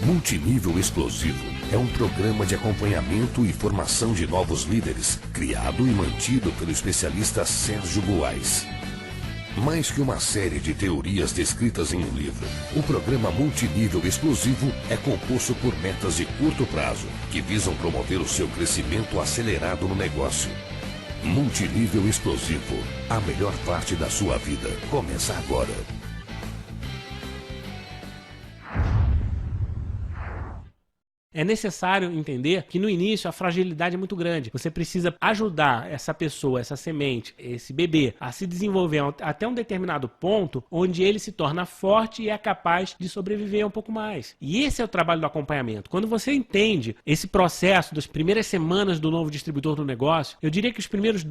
Multinível Explosivo é um programa de acompanhamento e formação de novos líderes, criado e mantido pelo especialista Sérgio Buais. Mais que uma série de teorias descritas em um livro, o programa Multinível Explosivo é composto por metas de curto prazo, que visam promover o seu crescimento acelerado no negócio. Multinível Explosivo, a melhor parte da sua vida, começa agora. É necessário entender que no início a fragilidade é muito grande. Você precisa ajudar essa pessoa, essa semente, esse bebê a se desenvolver até um determinado ponto onde ele se torna forte e é capaz de sobreviver um pouco mais. E esse é o trabalho do acompanhamento. Quando você entende esse processo das primeiras semanas do novo distribuidor no negócio, eu diria que os primeiros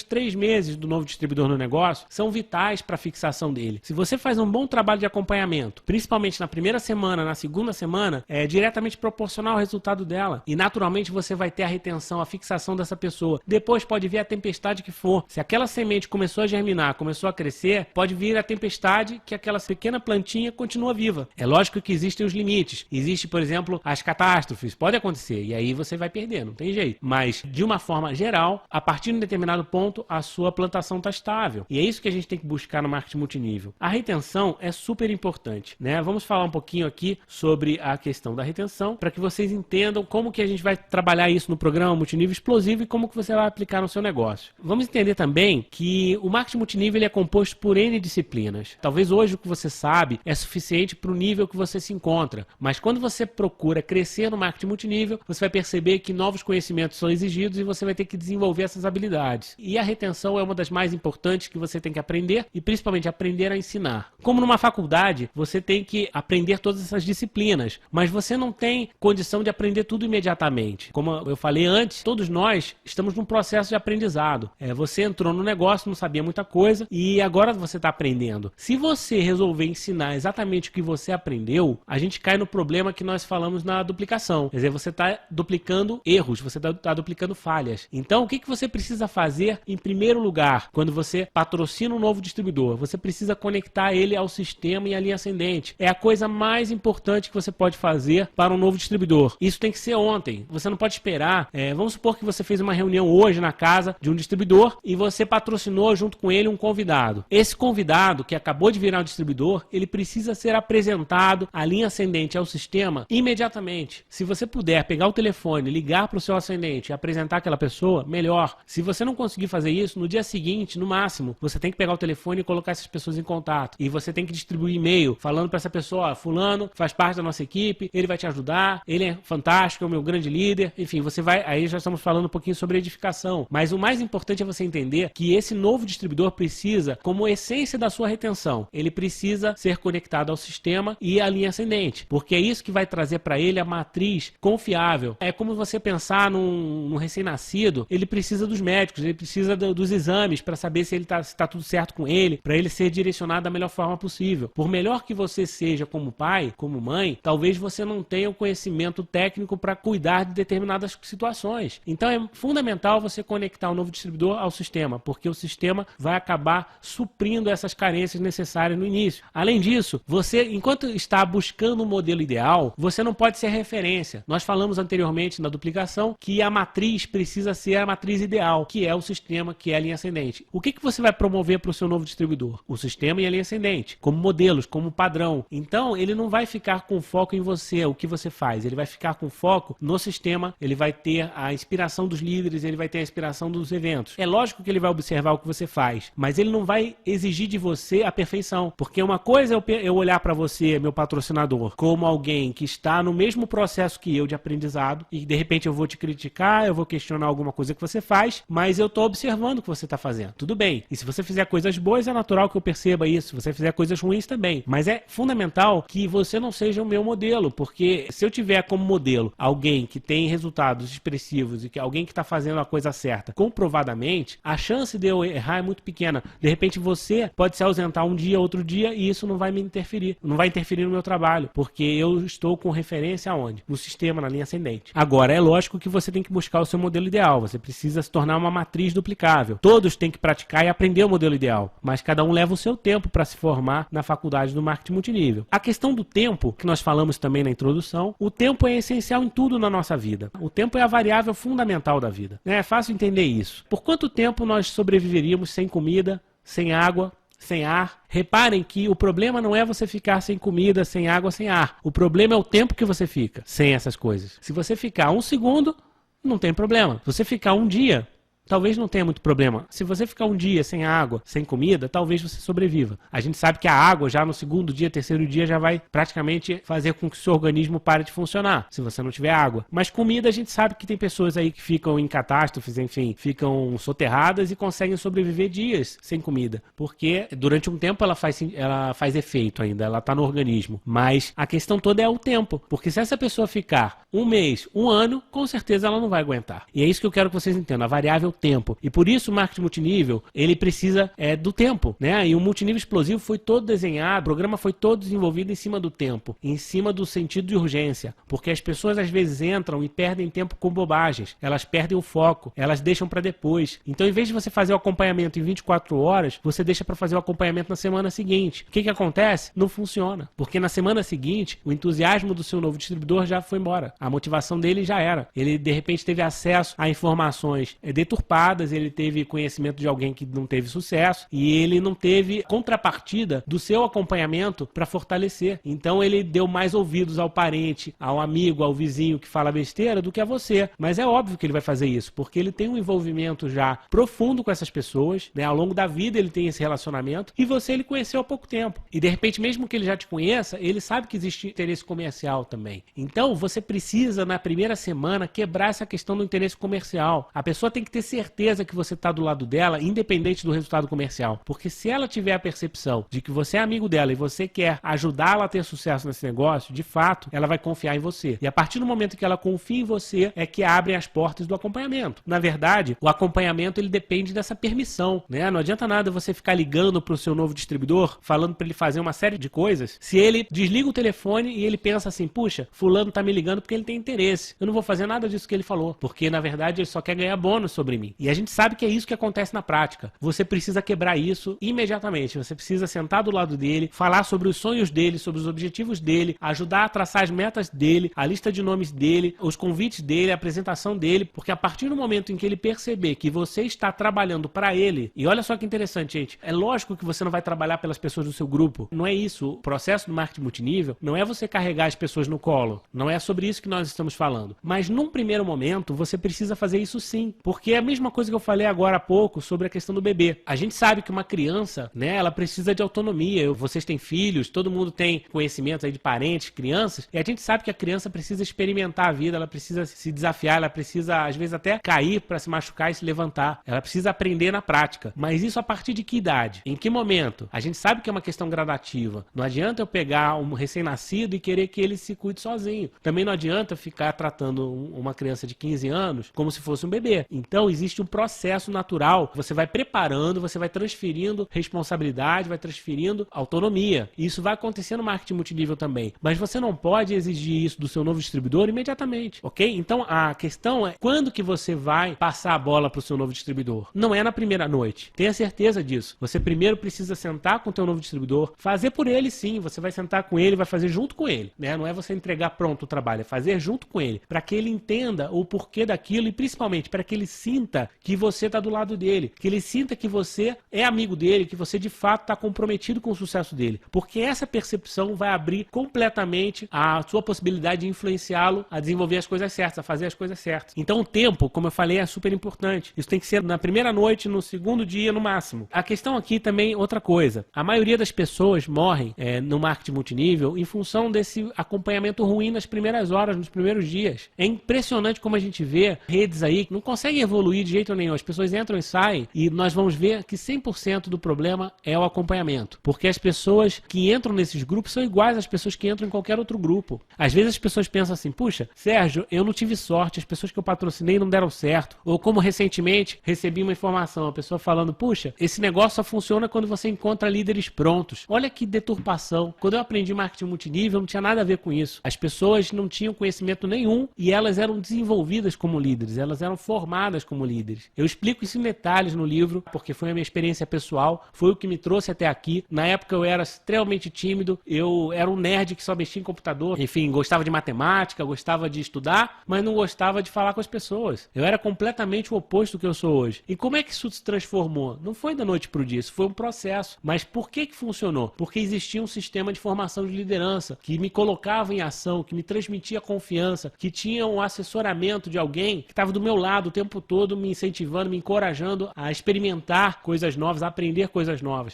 3 meses do novo distribuidor no negócio são vitais para a fixação dele. Se você faz um bom trabalho de acompanhamento, principalmente na primeira semana, na segunda semana, é diretamente proporcional ao resultado dela. E naturalmente você vai ter a retenção, a fixação dessa pessoa. Depois pode vir a tempestade que for. Se aquela semente começou a germinar, começou a crescer, pode vir a tempestade que aquela pequena plantinha continua viva. É lógico que existem os limites. Existe, por exemplo, as catástrofes. Pode acontecer. E aí você vai perder, não tem jeito. Mas, de uma forma geral, a partir de um determinado ponto, a sua plantação está estável. E é isso que a gente tem que buscar no marketing multinível. A retenção é super importante, né? Vamos falar um pouquinho aqui sobre a questão da retenção, para que vocês entendam como que a gente vai trabalhar isso no programa Multinível Explosivo e como que você vai aplicar no seu negócio. Vamos entender também que o marketing multinível ele é composto por N disciplinas. Talvez hoje o que você sabe é suficiente para o nível que você se encontra, mas quando você procura crescer no marketing multinível, você vai perceber que novos conhecimentos são exigidos e você vai ter que desenvolver essas habilidades. E a retenção é uma das mais importantes que você tem que aprender e principalmente aprender a ensinar. Como numa faculdade, você tem que aprender todas essas disciplinas, mas você não tem condição de aprender tudo imediatamente. Como eu falei antes, todos nós estamos num processo de aprendizado. Você entrou no negócio, não sabia muita coisa e agora você está aprendendo. Se você resolver ensinar exatamente o que você aprendeu, a gente cai no problema que nós falamos na duplicação. Quer dizer, você está duplicando erros, você está duplicando falhas. Então, o que você precisa fazer em primeiro lugar, quando você patrocina um novo distribuidor? Você precisa conectar ele ao sistema e à linha ascendente. É a coisa mais importante que você pode fazer para um novo distribuidor. Isso tem que ser ontem. Você não pode esperar. Vamos supor que você fez uma reunião hoje na casa de um distribuidor e você patrocinou junto com ele um convidado. Esse convidado que acabou de virar um distribuidor, ele precisa ser apresentado à linha ascendente ao sistema imediatamente. Se você puder pegar o telefone, ligar para o seu ascendente e apresentar aquela pessoa, melhor. Se você não conseguir fazer isso, no dia seguinte, no máximo, você tem que pegar o telefone e colocar essas pessoas em contato. E você tem que distribuir e-mail falando para essa pessoa, fulano faz parte da nossa equipe, ele vai te ajudar, ele é fantástico, é o meu grande líder, enfim, você vai, aí já estamos falando um pouquinho sobre edificação, mas o mais importante é você entender que esse novo distribuidor precisa, como essência da sua retenção, ele precisa ser conectado ao sistema e à linha ascendente, porque é isso que vai trazer para ele a matriz confiável. É como você pensar num recém-nascido, ele precisa dos médicos, ele precisa dos exames para saber se está tudo certo com ele, para ele ser direcionado da melhor forma possível. Por melhor que você seja como pai, como mãe, talvez você não tenha o conhecimento técnico para cuidar de determinadas situações. Então é fundamental você conectar o novo distribuidor ao sistema, porque o sistema vai acabar suprindo essas carências necessárias no início. Além disso, você, enquanto está buscando um modelo ideal, você não pode ser referência. Nós falamos anteriormente na duplicação que a matriz precisa ser a matriz ideal, que é o sistema, que é a linha ascendente. O que você vai promover para o seu novo distribuidor? O sistema e a linha ascendente, como modelos, como padrão. Então, ele não vai ficar com foco em você, o que você faz. Ele vai ficar com foco no sistema, ele vai ter a inspiração dos líderes, ele vai ter a inspiração dos eventos. É lógico que ele vai observar o que você faz, mas ele não vai exigir de você a perfeição, porque uma coisa é eu olhar para você, meu patrocinador, como alguém que está no mesmo processo que eu de aprendizado e de repente eu vou te criticar, eu vou questionar alguma coisa que você faz, mas eu estou observando o que você está fazendo. Tudo bem. E se você fizer coisas boas, é natural que eu perceba isso. Se você fizer coisas ruins também. Mas é fundamental que você não seja o meu modelo, porque se eu tiver tiver como modelo alguém que tem resultados expressivos e que alguém que está fazendo a coisa certa comprovadamente, a chance de eu errar é muito pequena. De repente você pode se ausentar um dia, outro dia, e isso não vai me interferir. Não vai interferir no meu trabalho, porque eu estou com referência aonde? No sistema, na linha ascendente. Agora, é lógico que você tem que buscar o seu modelo ideal. Você precisa se tornar uma matriz duplicável. Todos têm que praticar e aprender o modelo ideal, mas cada um leva o seu tempo para se formar na faculdade do marketing multinível. A questão do tempo, que nós falamos também na introdução, o tempo é essencial em tudo na nossa vida. O tempo é a variável fundamental da vida. É fácil entender isso. Por quanto tempo nós sobreviveríamos sem comida, sem água, sem ar? Reparem que o problema não é você ficar sem comida, sem água, sem ar. O problema é o tempo que você fica sem essas coisas. Se você ficar 1 segundo, não tem problema. Se você ficar 1 dia, talvez não tenha muito problema. Se você ficar 1 dia sem água, sem comida, talvez você sobreviva. A gente sabe que a água já no 2º dia, 3º dia já vai praticamente fazer com que o seu organismo pare de funcionar, se você não tiver água. Mas comida, a gente sabe que tem pessoas aí que ficam em catástrofes, enfim, ficam soterradas e conseguem sobreviver dias sem comida, porque durante um tempo ela faz efeito ainda, ela está no organismo. Mas a questão toda é o tempo, porque se essa pessoa ficar 1 mês, 1 ano, com certeza ela não vai aguentar. E é isso que eu quero que vocês entendam, a variável tempo. E por isso o marketing multinível, ele precisa do tempo, né? E o multinível explosivo foi todo desenhado, o programa foi todo desenvolvido em cima do tempo, em cima do sentido de urgência, porque as pessoas às vezes entram e perdem tempo com bobagens, elas perdem o foco, elas deixam para depois. Então, em vez de você fazer o acompanhamento em 24 horas, você deixa para fazer o acompanhamento na semana seguinte. O que acontece? Não funciona, porque na semana seguinte, o entusiasmo do seu novo distribuidor já foi embora, a motivação dele já era. Ele, de repente, teve acesso a informações deturpadas, ele teve conhecimento de alguém que não teve sucesso e ele não teve contrapartida do seu acompanhamento para fortalecer. Então ele deu mais ouvidos ao parente, ao amigo, ao vizinho que fala besteira do que a você. Mas é óbvio que ele vai fazer isso, porque ele tem um envolvimento já profundo com essas pessoas, né? Ao longo da vida ele tem esse relacionamento e você ele conheceu há pouco tempo. E de repente, mesmo que ele já te conheça, ele sabe que existe interesse comercial também. Então você precisa, na primeira semana, quebrar essa questão do interesse comercial. A pessoa tem que ter certeza que você está do lado dela, independente do resultado comercial. Porque se ela tiver a percepção de que você é amigo dela e você quer ajudá-la a ter sucesso nesse negócio, de fato, ela vai confiar em você. E a partir do momento que ela confia em você, é que abrem as portas do acompanhamento. Na verdade, o acompanhamento ele depende dessa permissão, né? Não adianta nada você ficar ligando para o seu novo distribuidor, falando para ele fazer uma série de coisas, se ele desliga o telefone e ele pensa assim, puxa, fulano tá me ligando porque ele tem interesse. Eu não vou fazer nada disso que ele falou, porque na verdade ele só quer ganhar bônus sobre mim. E a gente sabe que é isso que acontece na prática. Você precisa quebrar isso imediatamente. Você precisa sentar do lado dele, falar sobre os sonhos dele, sobre os objetivos dele, ajudar a traçar as metas dele, a lista de nomes dele, os convites dele, a apresentação dele, porque a partir do momento em que ele perceber que você está trabalhando para ele, e olha só que interessante, gente, é lógico que você não vai trabalhar pelas pessoas do seu grupo. Não é isso. O processo do marketing multinível não é você carregar as pessoas no colo. Não é sobre isso que nós estamos falando. Mas num primeiro momento, você precisa fazer isso sim, porque é a mesma coisa que eu falei agora há pouco sobre a questão do bebê. A gente sabe que uma criança, né, ela precisa de autonomia. Vocês têm filhos, todo mundo tem conhecimentos aí de parentes, crianças, e a gente sabe que a criança precisa experimentar a vida, ela precisa se desafiar, ela precisa às vezes até cair para se machucar e se levantar. Ela precisa aprender na prática. Mas isso a partir de que idade? Em que momento? A gente sabe que é uma questão gradativa. Não adianta eu pegar um recém-nascido e querer que ele se cuide sozinho. Também não adianta ficar tratando uma criança de 15 anos como se fosse um bebê. Então existe um processo natural. Você vai preparando, você vai transferindo responsabilidade, vai transferindo autonomia. E isso vai acontecer no marketing multinível também. Mas você não pode exigir isso do seu novo distribuidor imediatamente, ok? Então a questão é quando que você vai passar a bola para o seu novo distribuidor? Não é na primeira noite. Tenha certeza disso. Você primeiro precisa sentar com o teu novo distribuidor, fazer por ele sim. Você vai sentar com ele, vai fazer junto com ele, né? Não é você entregar pronto o trabalho, é fazer junto com ele, para que ele entenda o porquê daquilo e principalmente para que ele sinta que você está do lado dele, que ele sinta que você é amigo dele, que você de fato está comprometido com o sucesso dele, porque essa percepção vai abrir completamente a sua possibilidade de influenciá-lo a desenvolver as coisas certas, a fazer as coisas certas. Então o tempo, como eu falei, é super importante. Isso tem que ser na primeira noite, no segundo dia, no máximo. A questão aqui também, outra coisa, a maioria das pessoas morrem no marketing multinível em função desse acompanhamento ruim nas primeiras horas, nos primeiros dias. É impressionante como a gente vê redes aí que não conseguem evoluir evoluir de jeito nenhum. As pessoas entram e saem e nós vamos ver que 100% do problema é o acompanhamento. Porque as pessoas que entram nesses grupos são iguais às pessoas que entram em qualquer outro grupo. Às vezes as pessoas pensam assim, puxa, Sérgio, eu não tive sorte, as pessoas que eu patrocinei não deram certo. Ou como recentemente recebi uma informação, a pessoa falando, puxa, esse negócio só funciona quando você encontra líderes prontos. Olha que deturpação. Quando eu aprendi marketing multinível, não tinha nada a ver com isso. As pessoas não tinham conhecimento nenhum e elas eram desenvolvidas como líderes, elas eram formadas como líderes. Eu explico isso em detalhes no livro, porque foi a minha experiência pessoal, foi o que me trouxe até aqui. Na época eu era extremamente tímido, eu era um nerd que só mexia em computador, enfim, gostava de matemática, gostava de estudar, mas não gostava de falar com as pessoas. Eu era completamente o oposto do que eu sou hoje. E como é que isso se transformou? Não foi da noite pro dia, isso foi um processo. Mas por que funcionou? Porque existia um sistema de formação de liderança que me colocava em ação, que me transmitia confiança, que tinha um assessoramento de alguém que estava do meu lado o tempo todo me incentivando, me encorajando a experimentar coisas novas, a aprender coisas novas.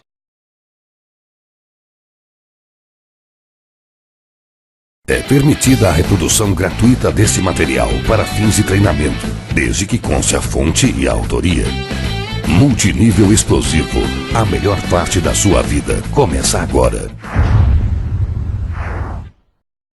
É permitida a reprodução gratuita deste material para fins de treinamento, desde que conste a fonte e a autoria. Multinível Explosivo, a melhor parte da sua vida começa agora.